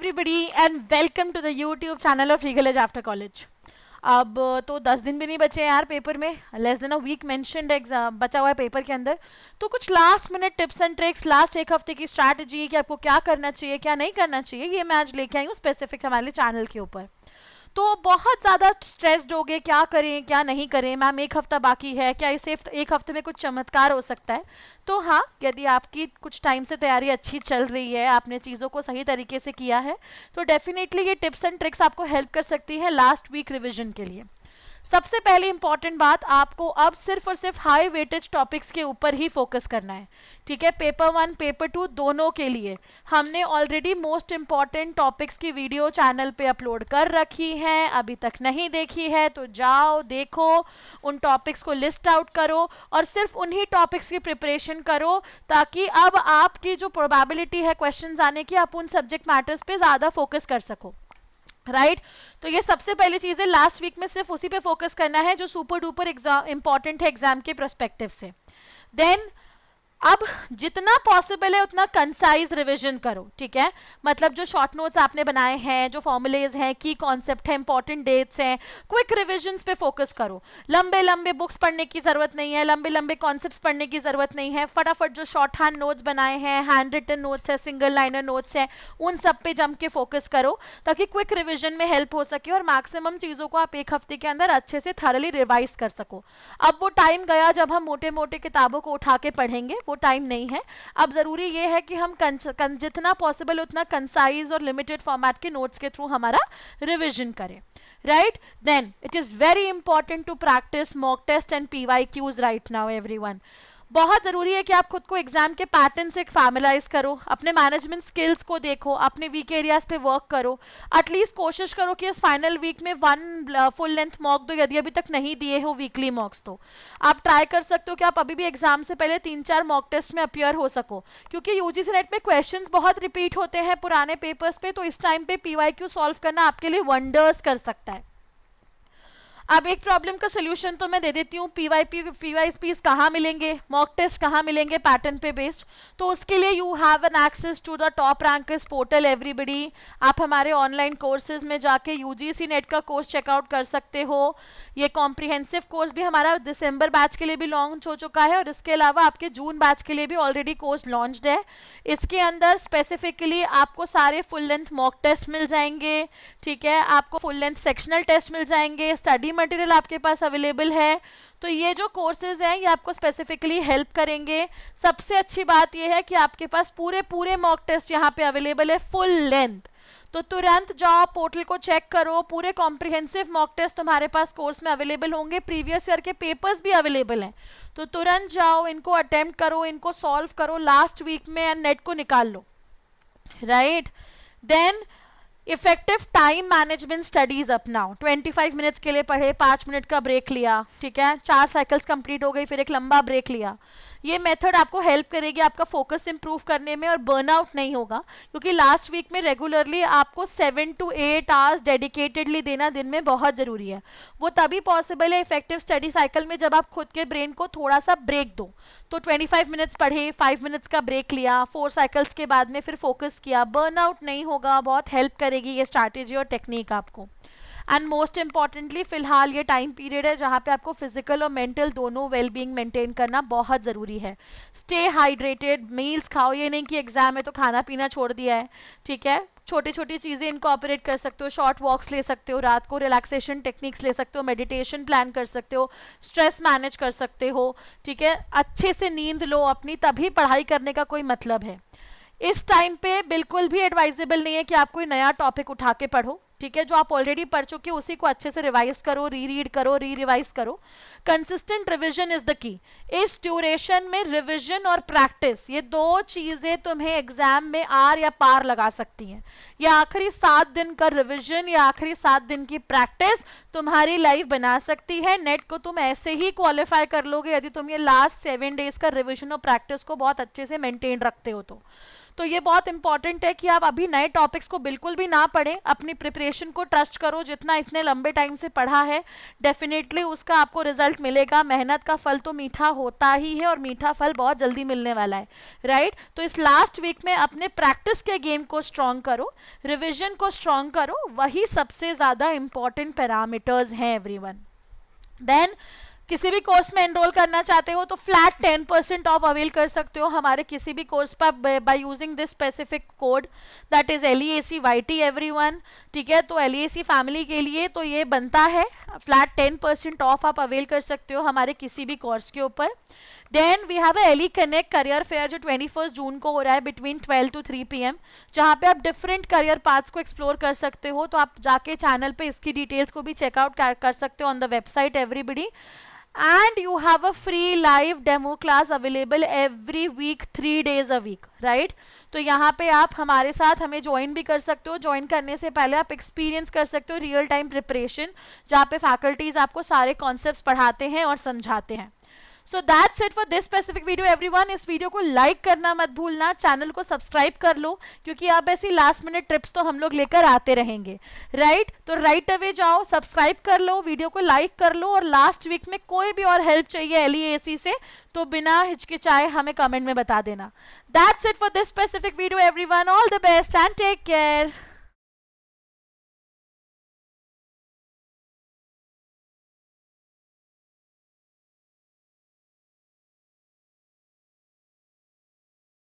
everybody and welcome to the YouTube channel of Legal Edge After College. अब तो 10 दिन भी नहीं बचे हैं यार पेपर में, less than a week mentioned exam बचा हुआ है पेपर के अंदर। तो कुछ last minute tips and tricks, last एक हफ्ते की स्ट्रैटेजी कि आपको क्या करना चाहिए क्या नहीं करना चाहिए, ये मैं आज लेके आई हूँ स्पेसिफिक हमारे चैनल के ऊपर। तो बहुत ज़्यादा स्ट्रेस्ड हो गए, क्या करें क्या नहीं करें, मैम एक हफ्ता बाकी है, क्या इस एक हफ्ते में कुछ चमत्कार हो सकता है? तो हाँ, यदि आपकी कुछ टाइम से तैयारी अच्छी चल रही है, आपने चीज़ों को सही तरीके से किया है, तो डेफिनेटली ये टिप्स एंड ट्रिक्स आपको हेल्प कर सकती है लास्ट वीक रिविजन के लिए। सबसे पहले इंपॉर्टेंट बात, आपको अब सिर्फ और सिर्फ हाई वेटेज टॉपिक्स के ऊपर ही फोकस करना है, ठीक है? पेपर 1 पेपर 2 दोनों के लिए हमने ऑलरेडी मोस्ट इंपॉर्टेंट टॉपिक्स की वीडियो चैनल पे अपलोड कर रखी है। अभी तक नहीं देखी है तो जाओ देखो, उन टॉपिक्स को लिस्ट आउट करो और सिर्फ उन्हीं टॉपिक्स की प्रिपरेशन करो, ताकि अब आपकी जो प्रोबेबिलिटी है क्वेश्चंस आने की, आप उन सब्जेक्ट मैटर्स पे ज़्यादा फोकस कर सको, राइट? तो ये सबसे पहली चीज़ है, लास्ट वीक में सिर्फ उसी पे फोकस करना है जो सुपर डुपर इंपॉर्टेंट है एग्जाम के पर्सपेक्टिव से। देन अब जितना पॉसिबल है उतना कंसाइज रिवीजन करो, ठीक है? मतलब जो शॉर्ट नोट्स आपने बनाए हैं, जो फॉर्मुलेज हैं, की कॉन्सेप्ट है, इंपॉर्टेंट डेट्स हैं, क्विक रिविजन्स पे फोकस करो। लंबे लंबे बुक्स पढ़ने की ज़रूरत नहीं है, लंबे लंबे कॉन्सेप्ट्स पढ़ने की ज़रूरत नहीं है। फटाफट जो शॉर्ट हैंड नोट्स बनाए हैं, हैंड रिटन नोट्स है, सिंगल लाइनर नोट्स हैं, उन सब पे जम के फोकस करो, ताकि क्विक रिविजन में हेल्प हो सके और मैक्सिमम चीज़ों को आप एक हफ्ते के अंदर अच्छे से थरली रिवाइज कर सको। अब वो टाइम गया जब हम मोटे मोटे किताबों को उठा के पढ़ेंगे, वो टाइम नहीं है। अब जरूरी ये है कि हम जितना पॉसिबल उतना कंसाइज और लिमिटेड फॉर्मेट के नोट्स के थ्रू हमारा रिवीजन करें, right? Then it is very important to practice mock test and PYQs right now everyone. बहुत ज़रूरी है कि आप खुद को एग्जाम के पैटर्न से फैमिलाइज करो, अपने मैनेजमेंट स्किल्स को देखो, अपने वीक एरियाज पे वर्क करो। एटलीस्ट कोशिश करो कि इस फाइनल वीक में 1 फुल लेंथ मॉक दो, यदि अभी तक नहीं दिए हो वीकली मॉक्स, तो आप ट्राई कर सकते हो कि आप अभी भी एग्जाम से पहले 3-4 मॉक टेस्ट में अपियर हो सको, क्योंकि UGC नेट में क्वेश्चन बहुत रिपीट होते हैं पुराने पेपर्स पे, तो इस टाइम पे PYQ सॉल्व करना आपके लिए वंडर्स कर सकता है। अब एक प्रॉब्लम का सोल्यूशन तो मैं दे देती हूँ, PYPs कहाँ मिलेंगे, मॉक टेस्ट कहाँ मिलेंगे पैटर्न पे बेस्ड। तो उसके लिए you have an access to the top rankers portal everybody. आप हमारे ऑनलाइन कोर्सेज में जाके UGC नेट का कोर्स चेकआउट कर सकते हो। ये कॉम्प्रिहेंसिव कोर्स भी हमारा दिसंबर बैच के लिए भी लॉन्च हो चुका है, और इसके अलावा आपके जून बैच के लिए भी ऑलरेडी कोर्स लॉन्च्ड है। इसके अंदर स्पेसिफिकली आपको सारे फुल लेंथ मॉक टेस्ट मिल जाएंगे, ठीक है? आपको फुल लेंथ सेक्शनल टेस्ट मिल जाएंगे, स्टडी मटेरियल आपके पास अवेलेबल है। तो ये जो कोर्सेज हैं ये आपको स्पेसिफिकली हेल्प करेंगे। सबसे अच्छी बात ये है कि आपके पास पूरे मॉक टेस्ट यहाँ पे अवेलेबल है फुल लेंथ। तो तुरंत जाओ पोर्टल को चेक करो, पूरे कॉम्प्रिहेंसिव मॉक टेस्ट तुम्हारे पास कोर्स में अवेलेबल होंगे, प्रीवियस ईयर के पेपर्स भी अवेलेबल हैं। तो तुरंत जाओ, इनको अटेम्प्ट करो, इनको सॉल्व करो लास्ट वीक में एंड नेट को निकाल लो, right? Then effective time management studies अपनाओ। 25 मिनट्स के लिए पढ़े, 5 मिनट का ब्रेक लिया, ठीक है? 4 साइकिल्स कंप्लीट हो गई, फिर एक लंबा ब्रेक लिया। ये मेथड आपको हेल्प करेगी आपका फोकस इंप्रूव करने में, और बर्नआउट नहीं होगा, क्योंकि लास्ट वीक में रेगुलरली आपको 7 to 8 आवर्स डेडिकेटेडली देना दिन में बहुत ज़रूरी है। वो तभी पॉसिबल है इफेक्टिव स्टडी साइकिल में जब आप खुद के ब्रेन को थोड़ा सा ब्रेक दो। तो 25 मिनट्स पढ़े, 5 मिनट्स का ब्रेक लिया, 4 साइकिल्स के बाद में फिर फोकस किया, बर्नआउट नहीं होगा। बहुत हेल्प करेगी ये स्ट्रैटेजी और टेक्निक आपको। एंड मोस्ट इंपॉर्टेंटली फिलहाल ये टाइम पीरियड है जहाँ पे आपको फिजिकल और मेंटल दोनों वेलबींग मेंटेन करना बहुत ज़रूरी है। स्टे हाइड्रेटेड, मील्स खाओ, ये नहीं कि एग्जाम है तो खाना पीना छोड़ दिया है, ठीक है? छोटी छोटी चीज़ें इनकॉर्पोरेट कर सकते हो, शॉर्ट वॉक्स ले सकते हो, रात को रिलैक्सेशन टेक्निक्स ले सकते हो, मेडिटेशन प्लान कर सकते हो, स्ट्रेस मैनेज कर सकते हो, ठीक है? अच्छे से नींद लो अपनी, तभी पढ़ाई करने का कोई मतलब है। इस टाइम पे बिल्कुल भी एडवाइजेबल नहीं है कि आप कोई नया टॉपिक उठा के पढ़ो, ठीक है? जो आप ऑलरेडी पढ़ चुके हो उसी को अच्छे से रिवाइज करो, रीड करो, रिवाइज करो। Consistent revision is the key. इस ड्यूरेशन में रिवीजन और प्रैक्टिस, ये 2 चीजें तुम्हें एग्जाम में आर या पार लगा सकती हैं। या आखिरी 7 दिन का रिवीजन या आखिरी 7 दिन की प्रैक्टिस तुम्हारी लाइफ बना सकती है। नेट को तुम ऐसे ही क्वालिफाई कर लोगे यदि तुम ये लास्ट 7 डेज का रिवीजन और प्रैक्टिस को बहुत अच्छे से मेंटेन रखते हो। तो ये बहुत इंपॉर्टेंट है कि आप अभी नए टॉपिक्स को बिल्कुल भी ना पढ़ें, अपनी प्रिपरेशन को ट्रस्ट करो, जितना इतने लंबे टाइम से पढ़ा है डेफिनेटली उसका आपको रिजल्ट मिलेगा। मेहनत का फल तो मीठा होता ही है और मीठा फल बहुत जल्दी मिलने वाला है, राइट? तो इस लास्ट वीक में अपने प्रैक्टिस के गेम को स्ट्रॉन्ग करो, रिविजन को स्ट्रॉन्ग करो, वही सबसे ज़्यादा इंपॉर्टेंट पैरामीटर्स हैं एवरीवन। देन किसी भी कोर्स में एनरोल करना चाहते हो तो फ्लैट 10% ऑफ अवेल कर सकते हो हमारे किसी भी कोर्स पर by using this specific code, that is LEACYT everyone. ठीक है, तो LEAC फैमिली के लिए तो ये बनता है, फ्लैट 10% ऑफ आप अवेल कर सकते हो हमारे किसी भी कोर्स के ऊपर। Then we have LE connect career fair जो 21 जून को हो रहा है बिटवीन 12 to 3 PM, जहाँ पे आप डिफरेंट करियर पाथ्स को एक्सप्लोर कर सकते हो। तो आप जाके चैनल पे इसकी डिटेल्स को भी चेकआउट कर सकते हो on the website everybody. And you have a free live demo class available every week 3 days a week, right? तो यहाँ पे आप हमारे साथ हमें ज्वाइन भी कर सकते हो। ज्वाइन करने से पहले आप एक्सपीरियंस कर सकते हो रियल टाइम प्रिपरेशन, जहाँ पे फैकल्टीज आपको सारे कॉन्सेप्ट्स पढ़ाते हैं और समझाते हैं। So that's it for this specific video everyone. इस वीडियो को लाइक करना मत भूलना, चैनल को सब्सक्राइब कर लो, क्योंकि अब ऐसी लास्ट मिनट ट्रिप्स तो हम लोग लेकर आते रहेंगे, राइट? तो राइट अवे जाओ, सब्सक्राइब कर लो, वीडियो को लाइक कर लो, और लास्ट वीक में कोई भी और हेल्प चाहिए LEAC से तो बिना हिचकिचाए हमें कमेंट में बता देना। That's it for this specific video everyone. All the best and take care.